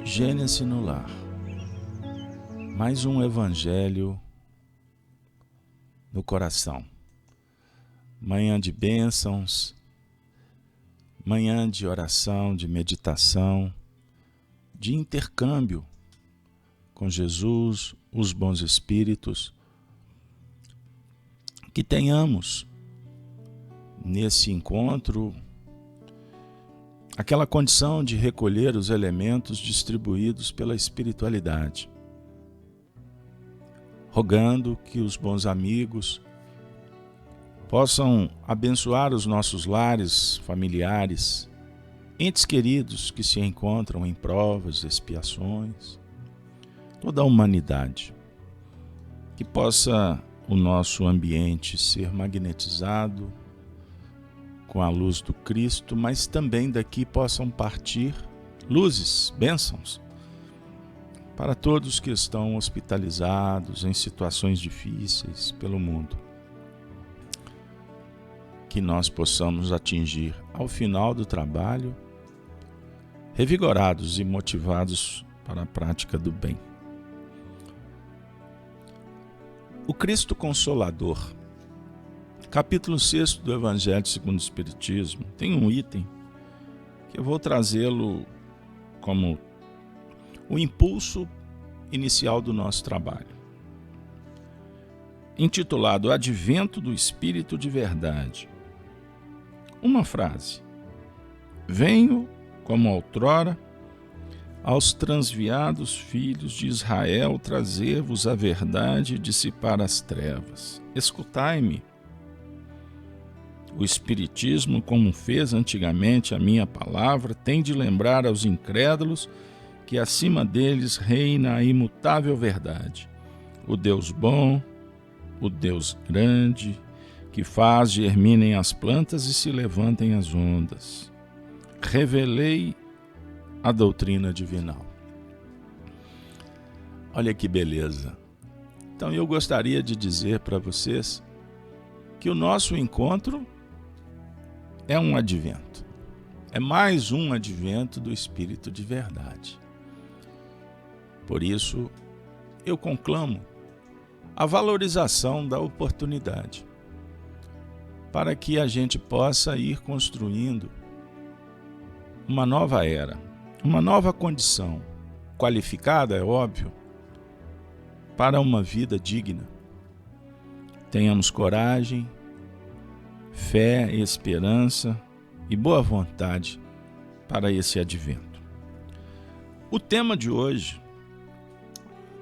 Gênesis no Lar. Mais um evangelho no coração. Manhã de bênçãos, manhã de oração, de meditação, de intercâmbio com Jesus, os bons espíritos. Que tenhamos nesse encontro aquela condição de recolher os elementos distribuídos pela espiritualidade, rogando que os bons amigos possam abençoar os nossos lares familiares, entes queridos que se encontram em provas, expiações, toda a humanidade, que possa o nosso ambiente ser magnetizado com a luz do Cristo, mas também daqui possam partir luzes, bênçãos, para todos que estão hospitalizados em situações difíceis pelo mundo. Que nós possamos atingir, ao final do trabalho, revigorados e motivados para a prática do bem. O Cristo Consolador, capítulo 6 do Evangelho segundo o Espiritismo, tem um item que eu vou trazê-lo como o impulso inicial do nosso trabalho. Intitulado Advento do Espírito de Verdade. Uma frase: venho, como outrora, aos transviados filhos de Israel trazer-vos a verdade e dissipar as trevas. Escutai-me. O Espiritismo, como fez antigamente a minha palavra, tem de lembrar aos incrédulos que acima deles reina a imutável verdade, o Deus bom, o Deus grande, que faz germinem as plantas e se levantem as ondas. Revelei a doutrina divinal. Olha que beleza. Então eu gostaria de dizer para vocês que o nosso encontro é um advento. É mais um advento do Espírito de Verdade. Por isso, eu conclamo a valorização da oportunidade, para que a gente possa ir construindo uma nova era, uma nova condição, qualificada, é óbvio, para uma vida digna. Tenhamos coragem, fé, esperança e boa vontade para esse advento. O tema de hoje,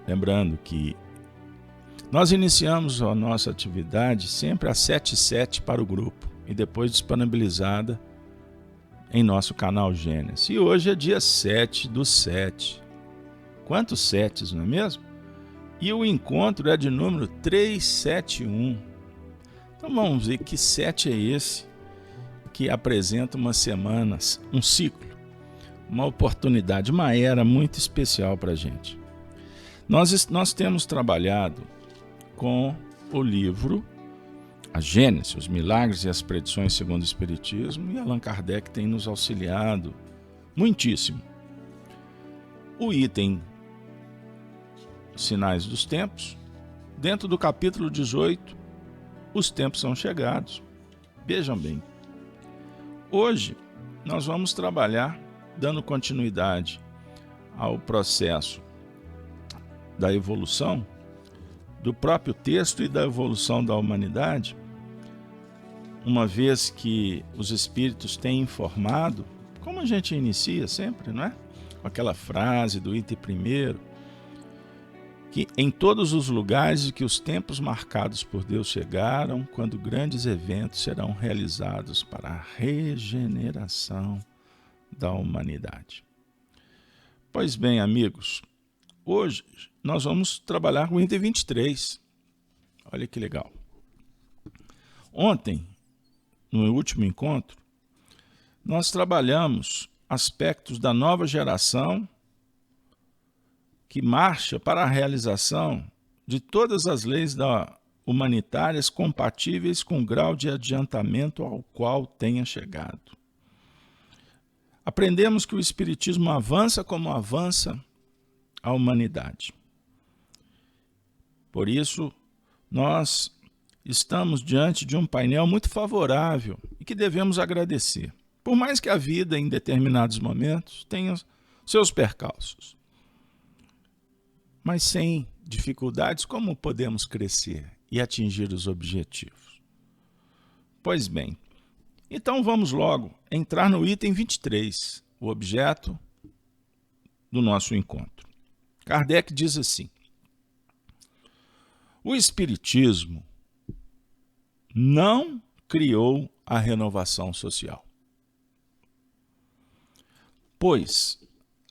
lembrando que nós iniciamos a nossa atividade sempre às 7h07 para o grupo e depois disponibilizada em nosso canal Gênesis. E hoje é dia 7/7. Quantos setes, não é mesmo? E o encontro é de número 371. Então vamos ver que 7 é esse que apresenta uma semana, um ciclo, uma oportunidade, uma era muito especial para a gente. Nós temos trabalhado com o livro A Gênesis, os milagres e as predições segundo o Espiritismo, e Allan Kardec tem nos auxiliado muitíssimo. O item Sinais dos Tempos, dentro do capítulo 18, os tempos são chegados. Vejam bem, hoje nós vamos trabalhar dando continuidade ao processo da evolução do próprio texto e da evolução da humanidade, uma vez que os espíritos têm informado, como a gente inicia sempre, não é? Com aquela frase do item primeiro, que em todos os lugares que os tempos marcados por Deus chegaram, quando grandes eventos serão realizados para a regeneração da humanidade. Pois bem, amigos, hoje nós vamos trabalhar com o item 23. Olha que legal. Ontem, no último encontro, nós trabalhamos aspectos da nova geração que marcha para a realização de todas as leis humanitárias compatíveis com o grau de adiantamento ao qual tenha chegado. aprendemos que o Espiritismo avança como avança a humanidade. Por isso, nós estamos diante de um painel muito favorável e que devemos agradecer. Por mais que a vida, em determinados momentos, tenha seus percalços. Mas sem dificuldades, como podemos crescer e atingir os objetivos? Pois bem, então vamos logo entrar no item 23, o objeto do nosso encontro. Kardec diz assim: o Espiritismo não criou a renovação social, pois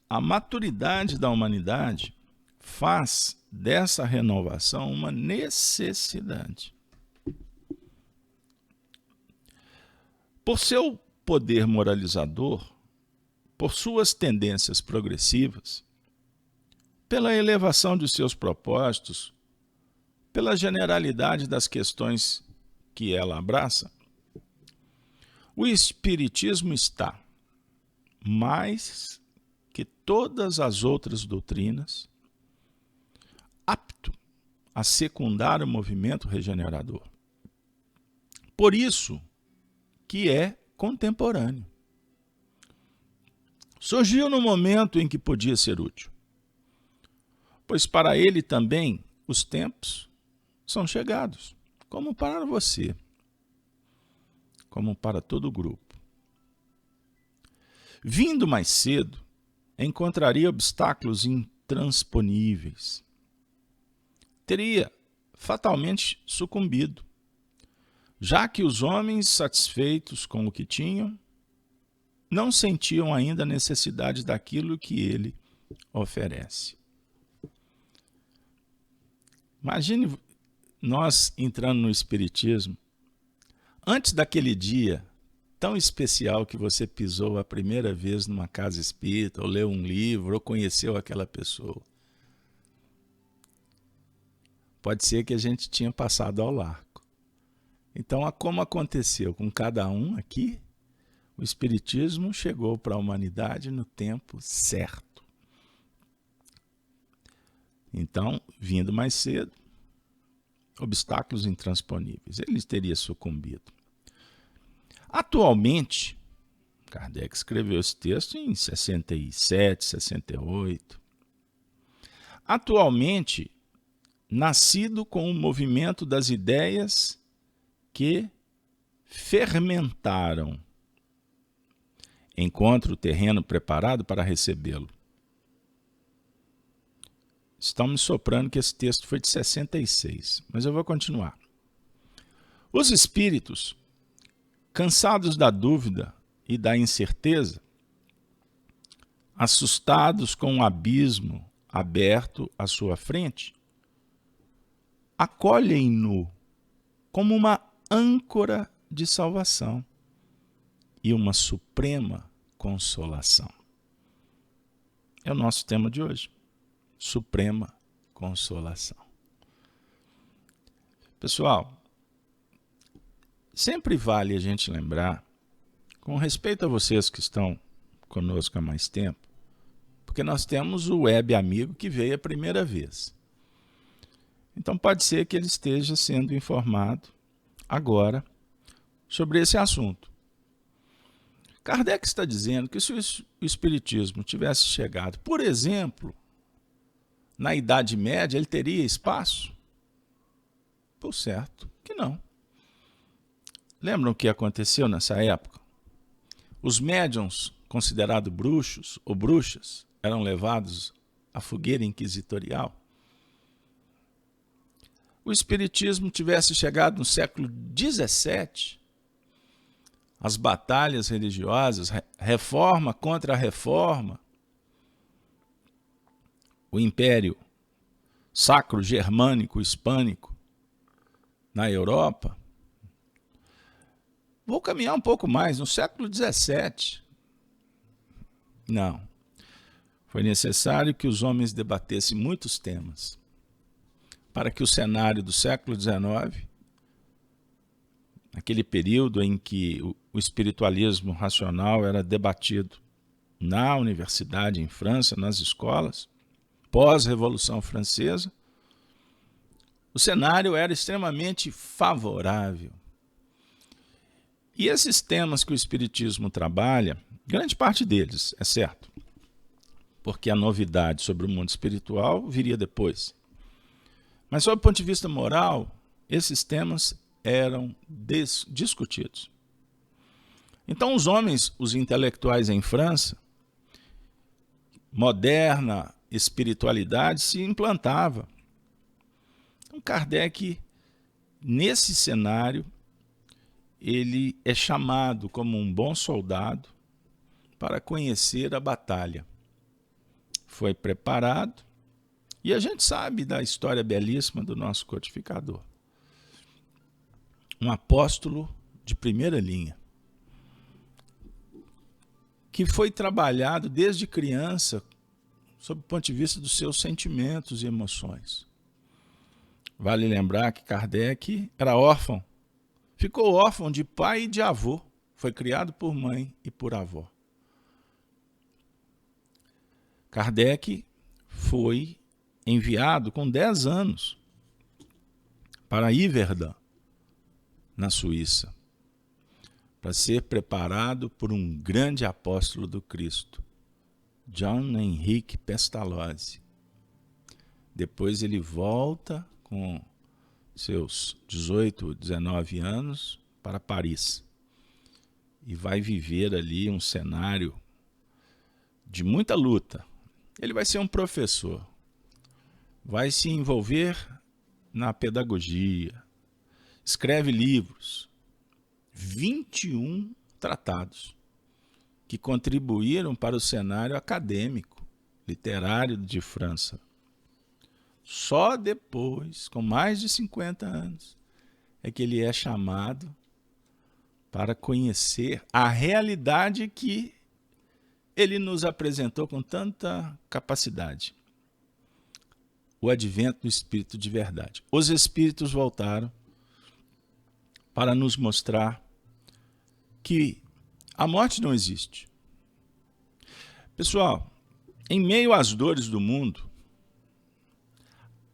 a maturidade da humanidade faz dessa renovação uma necessidade. Por seu poder moralizador, por suas tendências progressivas, pela elevação de seus propósitos, pela generalidade das questões que ela abraça, o Espiritismo está, mais que todas as outras doutrinas, apto a secundar o movimento regenerador. Por isso que é contemporâneo. Surgiu no momento em que podia ser útil, pois para ele também os tempos são chegados, como para você, como para todo o grupo. Vindo mais cedo, encontraria obstáculos intransponíveis. Teria fatalmente sucumbido, já que os homens, satisfeitos com o que tinham, não sentiam ainda a necessidade daquilo que ele oferece. Imagine nós entrando no Espiritismo, antes daquele dia tão especial que você pisou a primeira vez numa casa espírita, ou leu um livro, ou conheceu aquela pessoa. Pode ser que a gente tinha passado ao largo. Então, como aconteceu com cada um aqui, o Espiritismo chegou para a humanidade no tempo certo. Então, vindo mais cedo, obstáculos intransponíveis. Ele teria sucumbido. Atualmente, Kardec escreveu esse texto em 67, 68. Atualmente, nascido com o movimento das ideias que fermentaram, encontra o terreno preparado para recebê-lo. Estão me soprando que esse texto foi de 66, mas eu vou continuar. Os espíritos, cansados da dúvida e da incerteza, assustados com um abismo aberto à sua frente, acolhem-no como uma âncora de salvação e uma suprema consolação. É o nosso tema de hoje. Suprema consolação. Pessoal, sempre vale a gente lembrar, com respeito a vocês que estão conosco há mais tempo, porque nós temos o web amigo que veio a primeira vez. Então pode ser que ele esteja sendo informado agora sobre esse assunto. Kardec está dizendo que se o Espiritismo tivesse chegado, por exemplo, na Idade Média, ele teria espaço? Por certo que não. Lembram o que aconteceu nessa época? Os médiuns, considerados bruxos ou bruxas, eram levados à fogueira inquisitorial. O Espiritismo tivesse chegado no século XVII, as batalhas religiosas, reforma contra a reforma, o Império Sacro Germânico Hispânico na Europa. Vou caminhar um pouco mais, no século XVII. Não. Foi necessário que os homens debatessem muitos temas para que o cenário do século XIX, naquele período em que o espiritualismo racional era debatido na universidade em França, nas escolas, pós-Revolução Francesa, o cenário era extremamente favorável. E esses temas que o Espiritismo trabalha, grande parte deles, é certo, porque a novidade sobre o mundo espiritual viria depois. Mas, sob o ponto de vista moral, esses temas eram discutidos. Então, os homens, os intelectuais em França, moderna espiritualidade se implantava. Então, Kardec, nesse cenário, ele é chamado como um bom soldado para conhecer a batalha. Foi preparado, e a gente sabe da história belíssima do nosso codificador. Um apóstolo de primeira linha, que foi trabalhado desde criança sob o ponto de vista dos seus sentimentos e emoções. Vale lembrar que Kardec era órfão. Ficou órfão de pai e de avô. Foi criado por mãe e por avó. Kardec foi enviado com 10 anos para Yverdon, na Suíça, para ser preparado por um grande apóstolo do Cristo, John Henrique Pestalozzi. Depois ele volta com seus 18, 19 anos para Paris e vai viver ali um cenário de muita luta. Ele vai ser um professor, vai se envolver na pedagogia, escreve livros, 21 tratados que contribuíram para o cenário acadêmico, literário de França. Só depois, com mais de 50 anos, é que ele é chamado para conhecer a realidade que ele nos apresentou com tanta capacidade. O advento do Espírito de verdade. Os Espíritos voltaram para nos mostrar que a morte não existe. Pessoal, em meio às dores do mundo,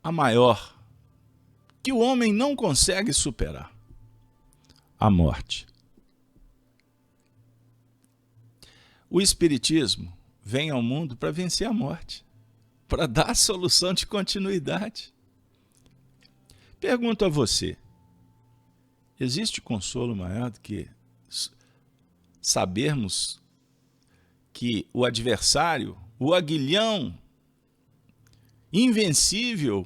a maior, que o homem não consegue superar, a morte. O Espiritismo vem ao mundo para vencer a morte, para dar a solução de continuidade. Pergunto a você, existe consolo maior do que sabermos que o adversário, o aguilhão invencível,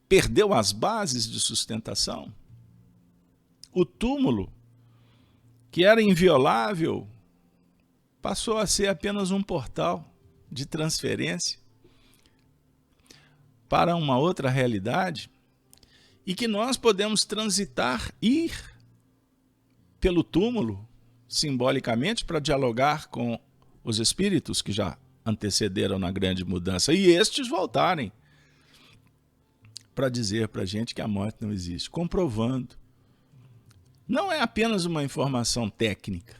perdeu as bases de sustentação? O túmulo, que era inviolável, passou a ser apenas um portal de transferência para uma outra realidade, e que nós podemos transitar, ir pelo túmulo, simbolicamente, para dialogar com os espíritos que já antecederam na grande mudança, e estes voltarem para dizer para a gente que a morte não existe, comprovando. Não é apenas uma informação técnica.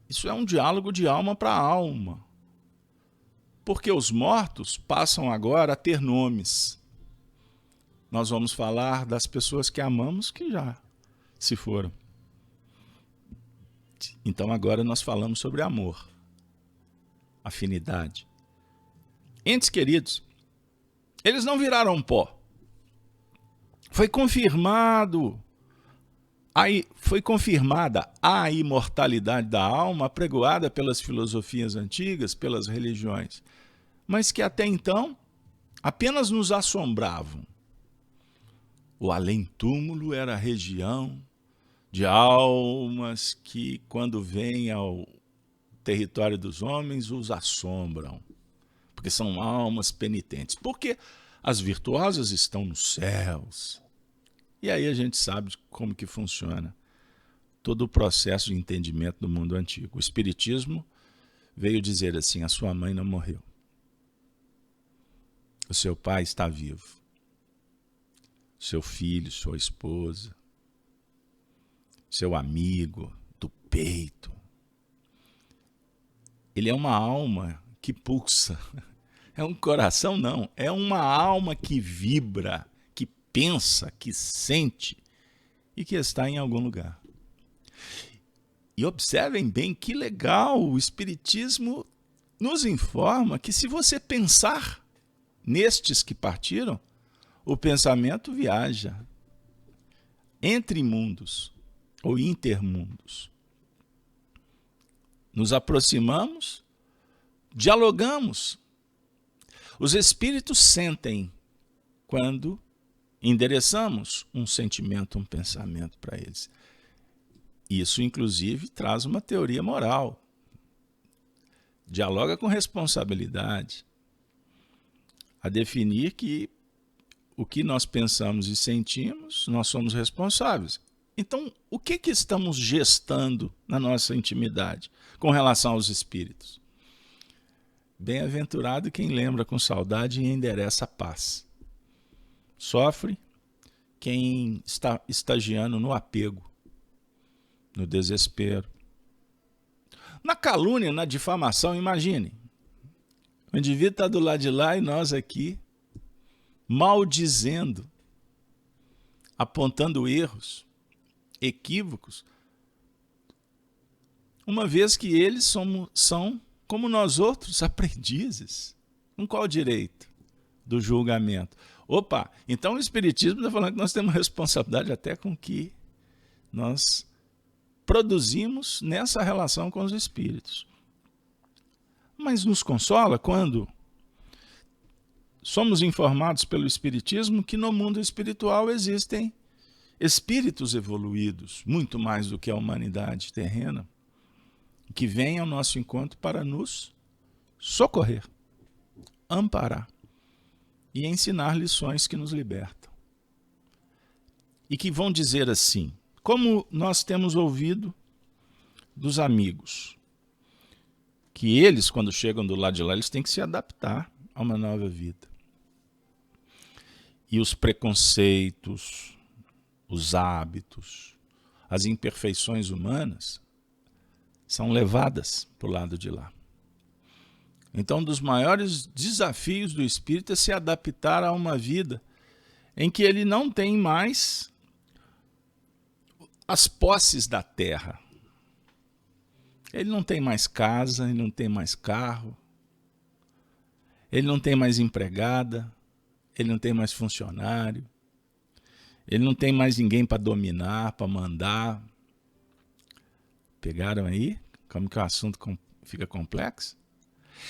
Isso é um diálogo de alma para alma. Porque os mortos passam agora a ter nomes. Nós vamos falar das pessoas que amamos que já se foram. Então agora nós falamos sobre amor, afinidade. Entes queridos, eles não viraram pó. Foi confirmada a imortalidade da alma apregoada pelas filosofias antigas, pelas religiões, mas que até então apenas nos assombravam. O além-túmulo era a região de almas que, quando vêm ao território dos homens, os assombram, porque são almas penitentes. Porque as virtuosas estão nos céus. E aí a gente sabe como que funciona todo o processo de entendimento do mundo antigo. O Espiritismo veio dizer assim: a sua mãe não morreu. O seu pai está vivo. Seu filho, sua esposa, seu amigo do peito, ele é uma alma que pulsa. É um coração, não. É uma alma que vibra, que pensa, que sente e que está em algum lugar. E observem bem que legal, o Espiritismo nos informa que se você pensar nestes que partiram, o pensamento viaja entre mundos ou intermundos. Nos aproximamos, dialogamos. Os espíritos sentem quando endereçamos um sentimento, um pensamento para eles. Isso, inclusive, traz uma teoria moral. Dialoga com responsabilidade, a definir que o que nós pensamos e sentimos, nós somos responsáveis. Então, o que estamos gestando na nossa intimidade com relação aos espíritos? Bem-aventurado quem lembra com saudade e endereça a paz. Sofre quem está estagiando no apego, no desespero. Na calúnia, na difamação, imagine. O indivíduo está do lado de lá e nós aqui, maldizendo, apontando erros, equívocos, uma vez que eles são, como nós outros, aprendizes. Com qual direito? Do julgamento. Opa, então o Espiritismo está falando que nós temos responsabilidade até com o que nós produzimos nessa relação com os espíritos. Mas nos consola quando somos informados pelo Espiritismo que no mundo espiritual existem espíritos evoluídos, muito mais do que a humanidade terrena, que vêm ao nosso encontro para nos socorrer, amparar e ensinar lições que nos libertam. E que vão dizer assim, como nós temos ouvido dos amigos, que eles, quando chegam do lado de lá, eles têm que se adaptar a uma nova vida. E os preconceitos, os hábitos, as imperfeições humanas são levadas para o lado de lá. Então, um dos maiores desafios do espírito é se adaptar a uma vida em que ele não tem mais as posses da terra. Ele não tem mais casa, ele não tem mais carro, ele não tem mais empregada, ele não tem mais funcionário, ele não tem mais ninguém para dominar, para mandar. Pegaram aí? Como que o assunto fica complexo?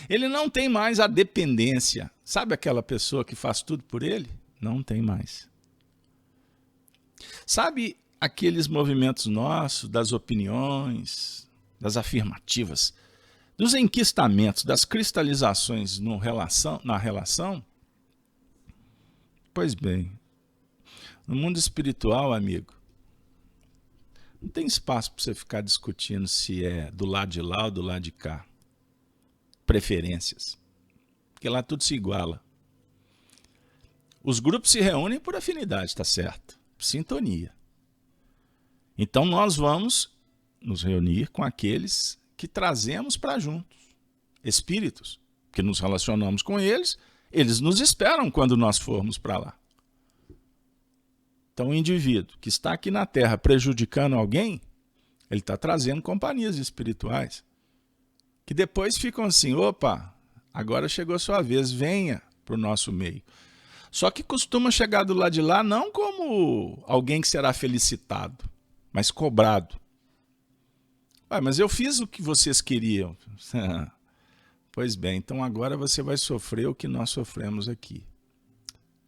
Ele não tem mais a dependência. Sabe aquela pessoa que faz tudo por ele? Não tem mais. Sabe aqueles movimentos nossos, das opiniões, das afirmativas, dos enquistamentos, das cristalizações na relação? Pois bem, no mundo espiritual, amigo, não tem espaço para você ficar discutindo se é do lado de lá ou do lado de cá. Preferências. Porque lá tudo se iguala. Os grupos se reúnem por afinidade, está certo? Sintonia. Então nós vamos nos reunir com aqueles que trazemos para juntos. Espíritos, que nos relacionamos com eles, eles nos esperam quando nós formos para lá. Então o indivíduo que está aqui na Terra prejudicando alguém, ele está trazendo companhias espirituais, que depois ficam assim, opa, agora chegou a sua vez, venha para o nosso meio. Só que costuma chegar do lado de lá não como alguém que será felicitado, mas cobrado. Mas eu fiz o que vocês queriam. Pois bem, então agora você vai sofrer o que nós sofremos aqui.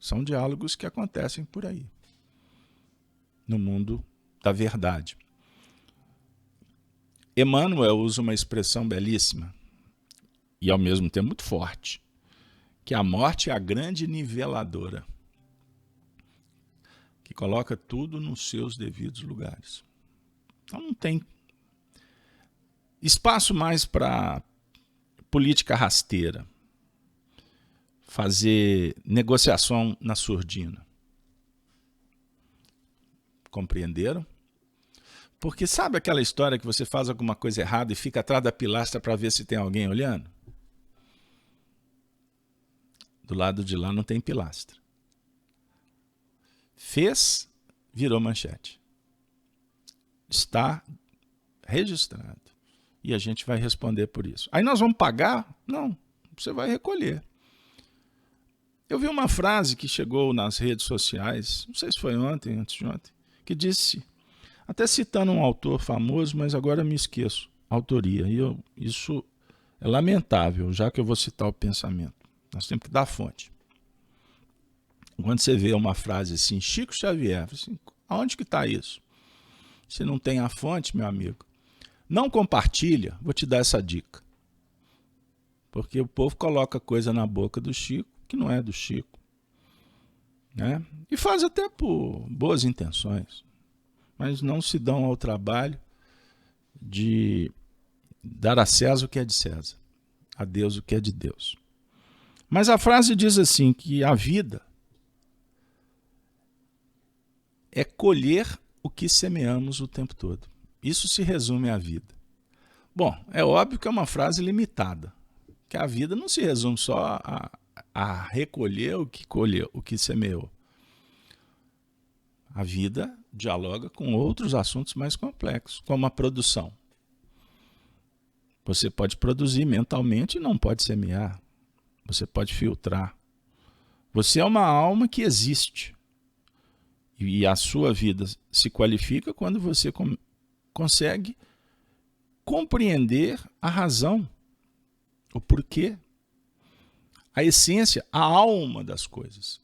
São diálogos que acontecem por aí, no mundo da verdade. Emmanuel usa uma expressão belíssima e ao mesmo tempo muito forte, que a morte é a grande niveladora, que coloca tudo nos seus devidos lugares. Então não tem espaço mais para política rasteira, fazer negociação na surdina. Compreenderam? Porque sabe aquela história que você faz alguma coisa errada e fica atrás da pilastra para ver se tem alguém olhando? Do lado de lá não tem pilastra. Fez, virou manchete. Está registrado. E a gente vai responder por isso. Aí nós vamos pagar? Não, você vai recolher. Eu vi uma frase que chegou nas redes sociais, não sei se foi ontem, antes de ontem, que disse, até citando um autor famoso, mas agora me esqueço, a autoria. E isso é lamentável, já que eu vou citar o pensamento. Nós temos que dar fonte. Quando você vê uma frase assim, Chico Xavier, assim, aonde que está isso? Se não tem a fonte, meu amigo, não compartilha, vou te dar essa dica. Porque o povo coloca coisa na boca do Chico que não é do Chico. Né? E faz até por boas intenções. Mas não se dão ao trabalho de dar a César o que é de César, a Deus o que é de Deus. Mas a frase diz assim, que a vida é colher o que semeamos o tempo todo. Isso se resume à vida. Bom, é óbvio que é uma frase limitada, que a vida não se resume só a recolher o que colheu, o que semeou. A vida dialoga com outros assuntos mais complexos, como a produção. Você pode produzir mentalmente e não pode semear. Você pode filtrar. Você é uma alma que existe. E a sua vida se qualifica quando você consegue compreender a razão, o porquê, a essência, a alma das coisas.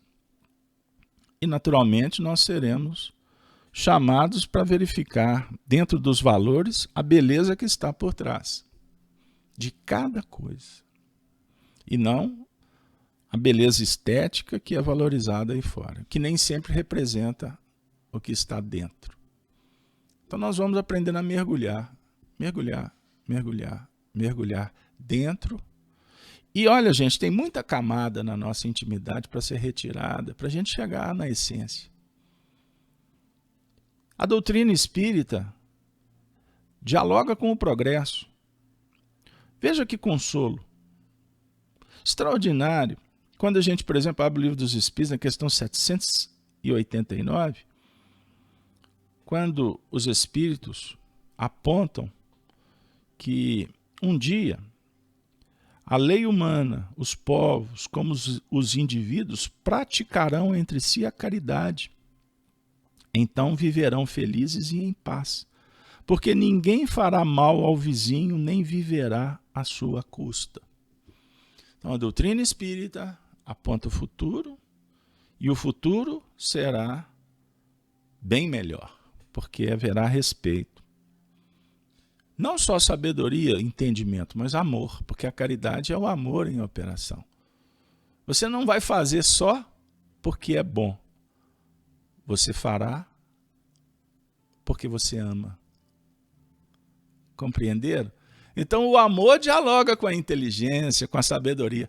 E, naturalmente, nós seremos chamados para verificar, dentro dos valores, a beleza que está por trás de cada coisa. E não a beleza estética que é valorizada aí fora, que nem sempre representa o que está dentro. Então nós vamos aprendendo a mergulhar, mergulhar, mergulhar, mergulhar dentro. E olha, gente, tem muita camada na nossa intimidade para ser retirada, para a gente chegar na essência. A doutrina espírita dialoga com o progresso. Veja que consolo extraordinário. Quando a gente, por exemplo, abre o Livro dos Espíritos, na questão 789, quando os espíritos apontam que um dia a lei humana, os povos, como os indivíduos, praticarão entre si a caridade. Então viverão felizes e em paz, porque ninguém fará mal ao vizinho, nem viverá à sua custa. Então a doutrina espírita aponta o futuro, e o futuro será bem melhor, porque haverá respeito. Não só sabedoria, entendimento, mas amor, porque a caridade é o amor em operação. Você não vai fazer só porque é bom. Você fará porque você ama. Compreenderam? Então o amor dialoga com a inteligência, com a sabedoria.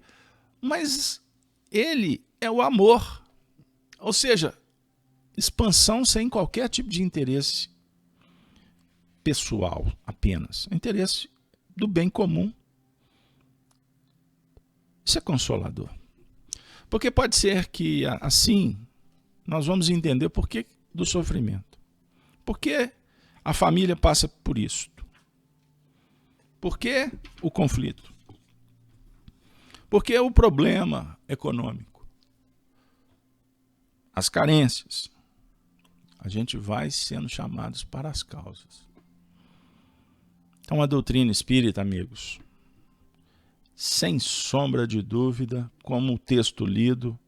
Mas ele é o amor. Ou seja, expansão sem qualquer tipo de interesse pessoal apenas. Interesse do bem comum. Isso é consolador. Porque pode ser que assim nós vamos entender o porquê do sofrimento. Por que a família passa por isso? Por que o conflito? Por que o problema econômico? As carências. A gente vai sendo chamados para as causas. Então a doutrina espírita, amigos, sem sombra de dúvida, como o texto lido,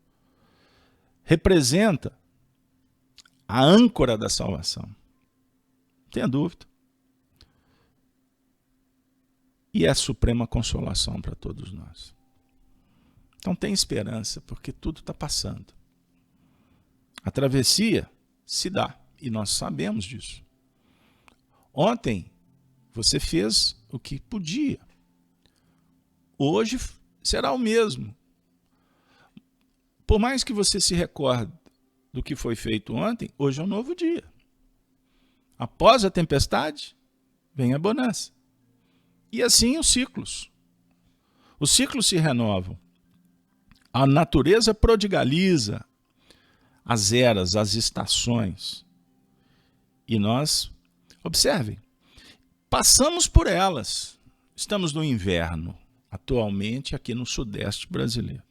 representa a âncora da salvação. Não tenha dúvida. E é a suprema consolação para todos nós. Então tem esperança, porque tudo está passando. A travessia se dá, e nós sabemos disso. Ontem você fez o que podia. Hoje será o mesmo. Por mais que você se recorde do que foi feito ontem, hoje é um novo dia. Após a tempestade, vem a bonança. E assim os ciclos. Os ciclos se renovam. A natureza prodigaliza as eras, as estações. E nós, observem, passamos por elas. Estamos no inverno, atualmente aqui no sudeste brasileiro.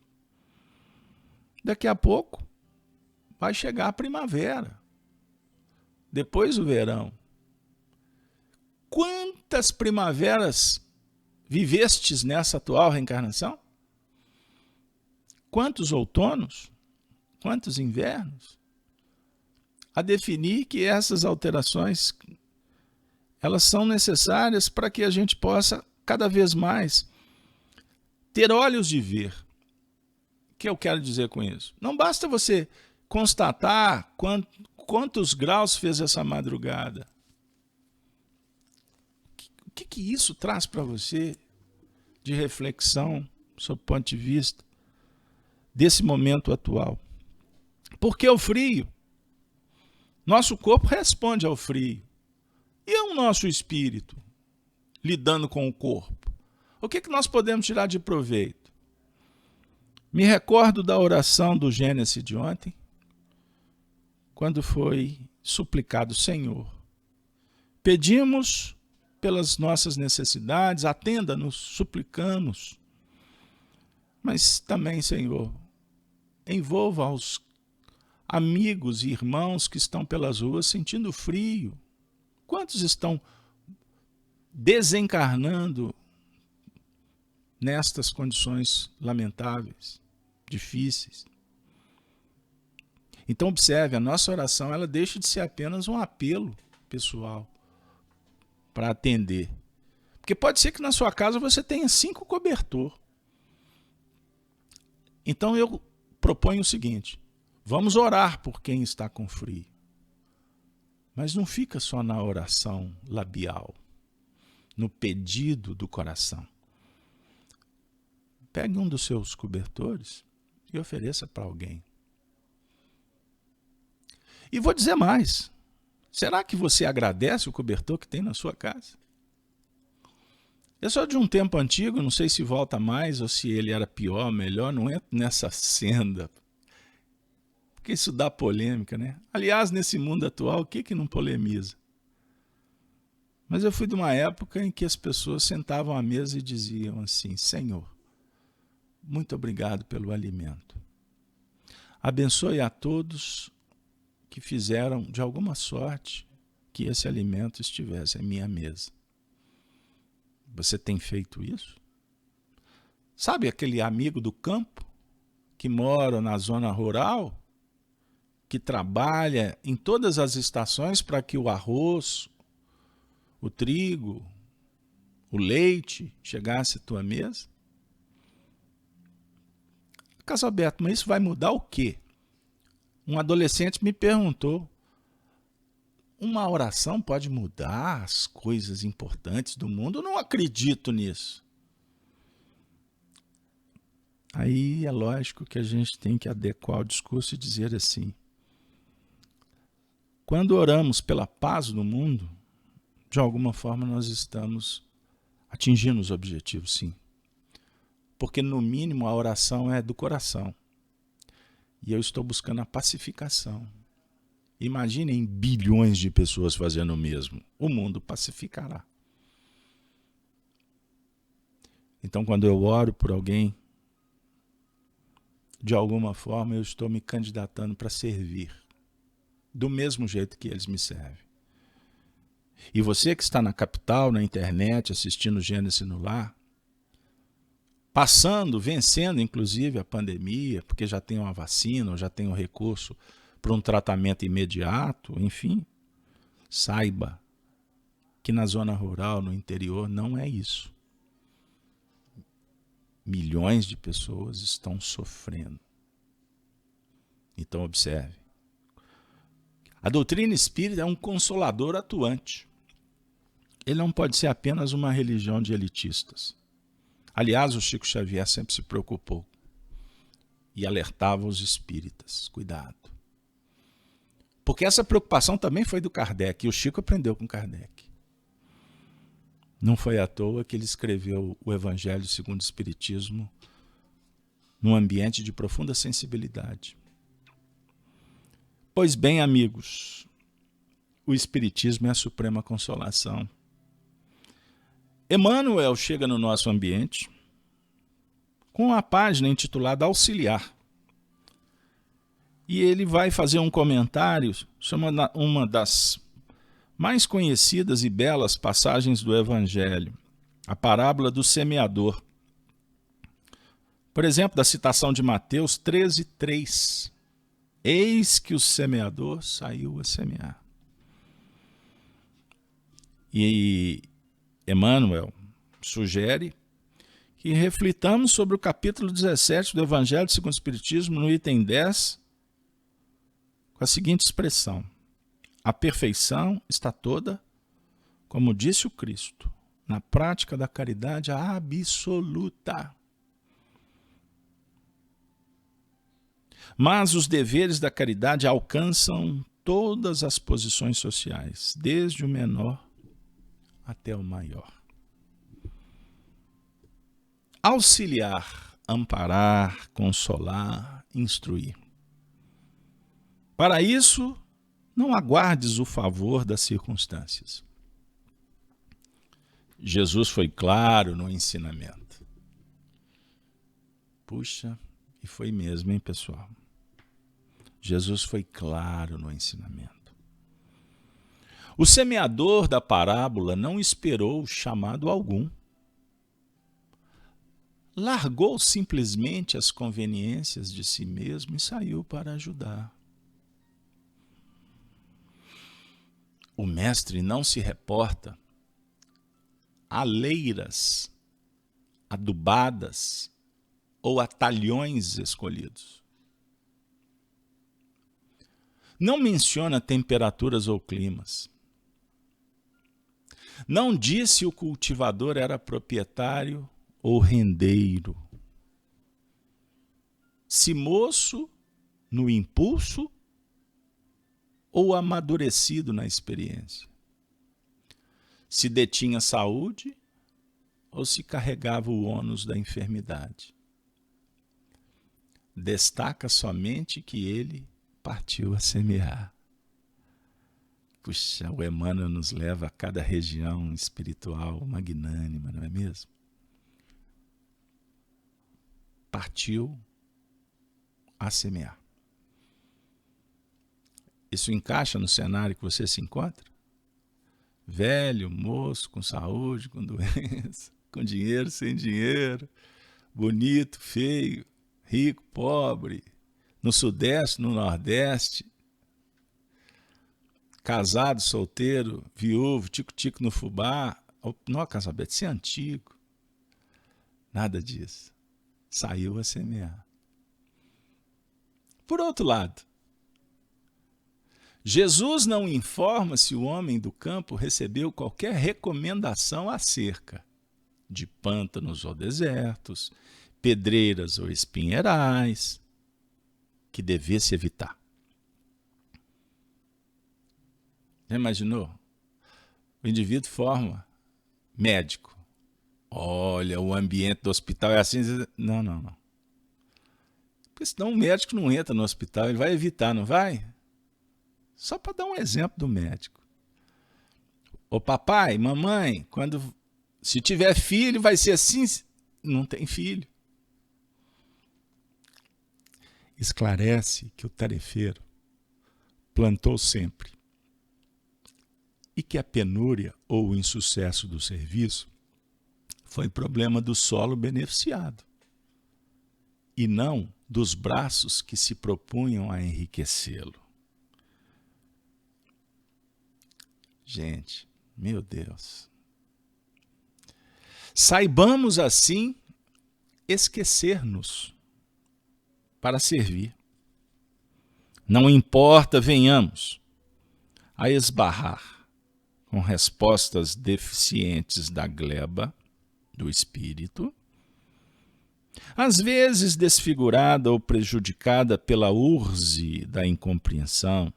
Daqui a pouco vai chegar a primavera. Depois o verão. Quantas primaveras vivestes nessa atual reencarnação? Quantos outonos? Quantos invernos? A definir que essas alterações, elas são necessárias para que a gente possa cada vez mais ter olhos de ver. O que eu quero dizer com isso? Não basta você constatar quantos graus fez essa madrugada. O que isso traz para você de reflexão, sob o ponto de vista desse momento atual? Porque o frio, nosso corpo responde ao frio. E o nosso espírito, lidando com o corpo? O que nós podemos tirar de proveito? Me recordo da oração do Gênesis de ontem, quando foi suplicado: Senhor, pedimos pelas nossas necessidades, atenda-nos, suplicamos. Mas também, Senhor, envolva os amigos e irmãos que estão pelas ruas sentindo frio. Quantos estão desencarnando nestas condições lamentáveis, difíceis? Então observe, a nossa oração ela deixa de ser apenas um apelo pessoal para atender. Porque pode ser que na sua casa você tenha 5 cobertor. Então eu proponho o seguinte: vamos orar por quem está com frio. Mas não fica só na oração labial, no pedido do coração. Pegue um dos seus cobertores e ofereça para alguém. E vou dizer mais. Será que você agradece o cobertor que tem na sua casa? Eu sou de um tempo antigo, não sei se volta mais ou se ele era pior, melhor, não entro nessa senda. Porque isso dá polêmica, né? Aliás, nesse mundo atual, o que não polemiza? Mas eu fui de uma época em que as pessoas sentavam à mesa e diziam assim: Senhor, muito obrigado pelo alimento. Abençoe a todos que fizeram de alguma sorte que esse alimento estivesse em minha mesa. Você tem feito isso? Sabe aquele amigo do campo que mora na zona rural, que trabalha em todas as estações para que o arroz, o trigo, o leite chegasse à tua mesa? Casalberto, mas isso vai mudar o quê? Um adolescente me perguntou: uma oração pode mudar as coisas importantes do mundo? Eu não acredito nisso. Aí é lógico que a gente tem que adequar o discurso e dizer assim: quando oramos pela paz no mundo, de alguma forma nós estamos atingindo os objetivos, sim. Porque no mínimo a oração é do coração. E eu estou buscando a pacificação. Imaginem bilhões de pessoas fazendo o mesmo. O mundo pacificará. Então, quando eu oro por alguém, de alguma forma eu estou me candidatando para servir. Do mesmo jeito que eles me servem. E você que está na capital, na internet, assistindo Gênesis no Lar, passando, vencendo inclusive a pandemia, porque já tem uma vacina, ou já tem um recurso para um tratamento imediato, enfim, saiba que na zona rural, no interior, não é isso. Milhões de pessoas estão sofrendo. Então observe. A doutrina espírita é um consolador atuante. Ele não pode ser apenas uma religião de elitistas. Aliás, o Chico Xavier sempre se preocupou e alertava os espíritas: cuidado. Porque essa preocupação também foi do Kardec, e o Chico aprendeu com Kardec. Não foi à toa que ele escreveu o Evangelho segundo o Espiritismo num ambiente de profunda sensibilidade. Pois bem, amigos, o Espiritismo é a suprema consolação. Emmanuel chega no nosso ambiente com a página intitulada Auxiliar. E ele vai fazer um comentário sobre uma das mais conhecidas e belas passagens do Evangelho, a parábola do semeador. Por exemplo, da citação de Mateus 13:3. Eis que o semeador saiu a semear. E Emmanuel sugere que reflitamos sobre o capítulo 17 do Evangelho segundo o Espiritismo, no item 10, com a seguinte expressão: a perfeição está toda, como disse o Cristo, na prática da caridade absoluta. Mas os deveres da caridade alcançam todas as posições sociais, desde o menor até o maior. Auxiliar, amparar, consolar, instruir. Para isso, não aguardes o favor das circunstâncias. Jesus foi claro no ensinamento. Puxa, e foi mesmo, hein, pessoal? Jesus foi claro no ensinamento. O semeador da parábola não esperou chamado algum. Largou simplesmente as conveniências de si mesmo e saiu para ajudar. O mestre não se reporta a leiras adubadas ou a talhões escolhidos. Não menciona temperaturas ou climas. Não diz se o cultivador era proprietário ou rendeiro. Se moço no impulso ou amadurecido na experiência. Se detinha saúde ou se carregava o ônus da enfermidade. Destaca somente que ele partiu a semear. Puxa, o Emmanuel nos leva a cada região espiritual magnânima, não é mesmo? Partiu a semear. Isso encaixa no cenário que você se encontra? Velho, moço, com saúde, com doença, com dinheiro, sem dinheiro, bonito, feio, rico, pobre, no Sudeste, no Nordeste, casado, solteiro, viúvo, tico-tico no fubá. Não, Casabete, isso é antigo. Nada disso. Saiu a semear. Por outro lado, Jesus não informa se o homem do campo recebeu qualquer recomendação acerca de pântanos ou desertos, pedreiras ou espinheirais, que devesse evitar. Já imaginou? O indivíduo forma médico. Olha, o ambiente do hospital é assim. Não. Porque senão o médico não entra no hospital, ele vai evitar, não vai? Só para dar um exemplo do médico. Ô papai, mamãe, se tiver filho vai ser assim. Não tem filho. Esclarece que o tarefeiro plantou sempre e que a penúria ou o insucesso do serviço foi problema do solo beneficiado e não dos braços que se propunham a enriquecê-lo. Gente, meu Deus. Saibamos assim esquecer-nos para servir. Não importa venhamos a esbarrar com respostas deficientes da gleba do espírito, às vezes desfigurada ou prejudicada pela urze da incompreensão,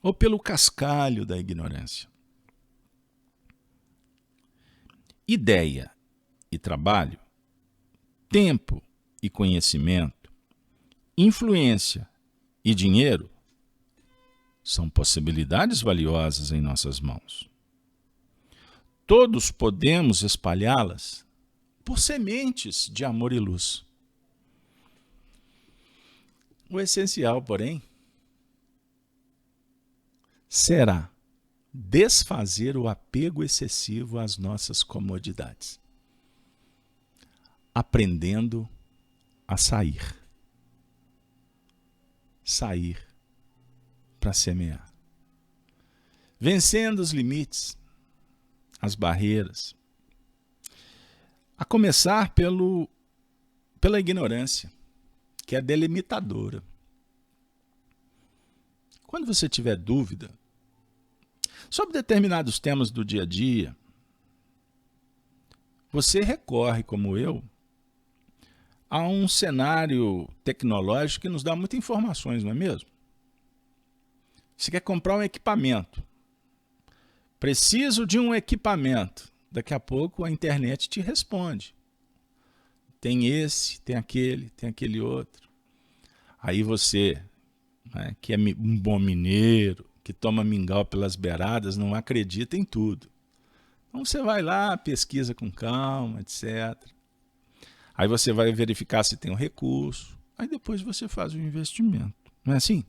ou pelo cascalho da ignorância. Ideia e trabalho, tempo e conhecimento, influência e dinheiro são possibilidades valiosas em nossas mãos. Todos podemos espalhá-las por sementes de amor e luz. O essencial, porém, será desfazer o apego excessivo às nossas comodidades, aprendendo a sair para semear, vencendo os limites, as barreiras, a começar pela ignorância, que é delimitadora. Quando você tiver dúvida sobre determinados temas do dia a dia, você recorre, como eu, a um cenário tecnológico que nos dá muitas informações, não é mesmo? Você quer comprar um equipamento. Preciso de um equipamento. Daqui a pouco a internet te responde. Tem esse, tem aquele outro. Aí você, né, que é um bom mineiro, que toma mingau pelas beiradas, não acredita em tudo. Então você vai lá, pesquisa com calma, etc. Aí você vai verificar se tem um recurso. Aí depois você faz o investimento. Não é assim?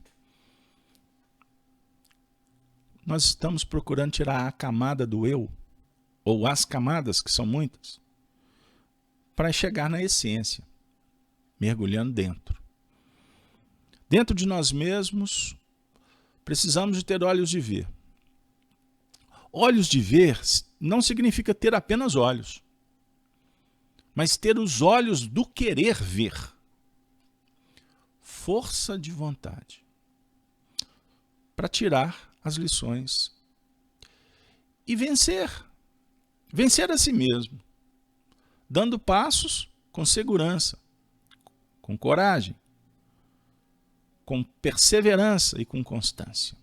Nós estamos procurando tirar a camada do eu, ou as camadas, que são muitas, para chegar na essência, mergulhando dentro. Dentro de nós mesmos, precisamos de ter olhos de ver. Olhos de ver não significa ter apenas olhos, mas ter os olhos do querer ver. Força de vontade para tirar as lições e vencer a si mesmo, dando passos com segurança, com coragem, com perseverança e com constância.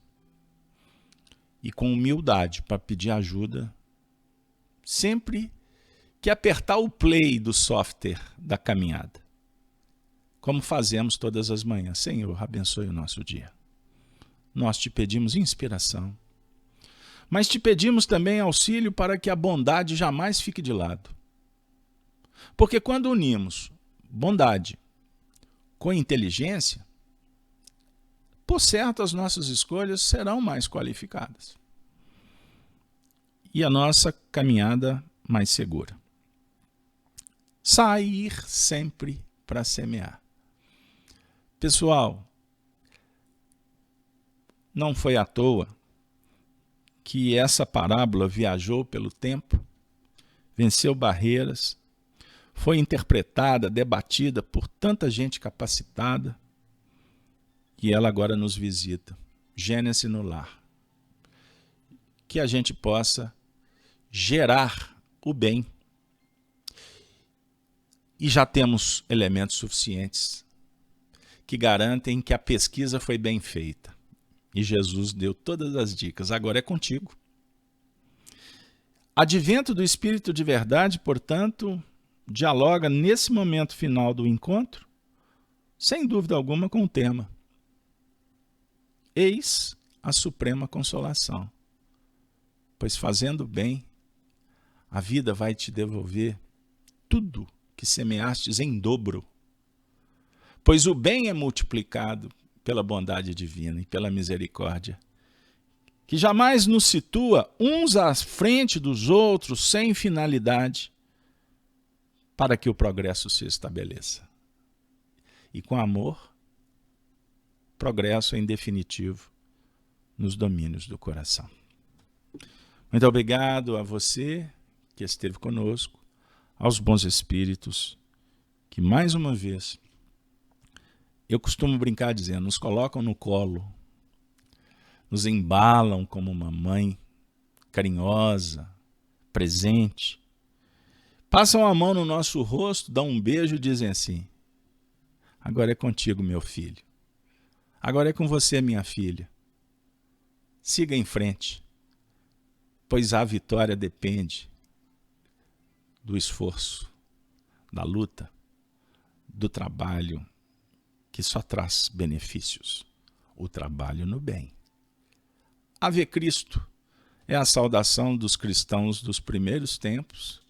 E com humildade para pedir ajuda sempre que apertar o play do software da caminhada. Como fazemos todas as manhãs. Senhor, abençoe o nosso dia. Nós te pedimos inspiração, mas te pedimos também auxílio para que a bondade jamais fique de lado. Porque quando unimos bondade com inteligência, por certo as nossas escolhas serão mais qualificadas e a nossa caminhada mais segura. Sair sempre para semear. Pessoal, não foi à toa que essa parábola viajou pelo tempo, venceu barreiras, foi interpretada, debatida por tanta gente capacitada, e ela agora nos visita. Gênesis no lar. Que a gente possa gerar o bem. E já temos elementos suficientes que garantem que a pesquisa foi bem feita. E Jesus deu todas as dicas. Agora é contigo. Advento do Espírito de Verdade, portanto, dialoga nesse momento final do encontro, sem dúvida alguma, com o tema. Eis a suprema consolação, pois fazendo bem, a vida vai te devolver tudo que semeastes em dobro, pois o bem é multiplicado pela bondade divina e pela misericórdia, que jamais nos situa uns à frente dos outros sem finalidade, para que o progresso se estabeleça. E com amor, progresso em definitivo nos domínios do coração. Muito obrigado a você que esteve conosco, aos bons espíritos que mais uma vez, eu costumo brincar dizendo, nos colocam no colo, nos embalam como uma mãe carinhosa, presente, passam a mão no nosso rosto, dão um beijo e dizem assim, agora é contigo, meu filho. Agora é com você, minha filha. Siga em frente, pois a vitória depende do esforço, da luta, do trabalho, que só traz benefícios. O trabalho no bem. Ave Cristo é a saudação dos cristãos dos primeiros tempos,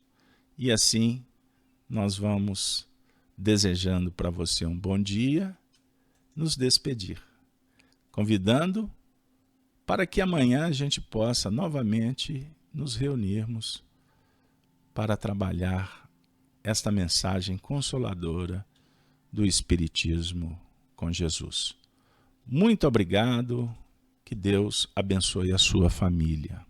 e assim nós vamos desejando para você um bom dia, nos despedir, convidando para que amanhã a gente possa novamente nos reunirmos para trabalhar esta mensagem consoladora do Espiritismo com Jesus. Muito obrigado, que Deus abençoe a sua família.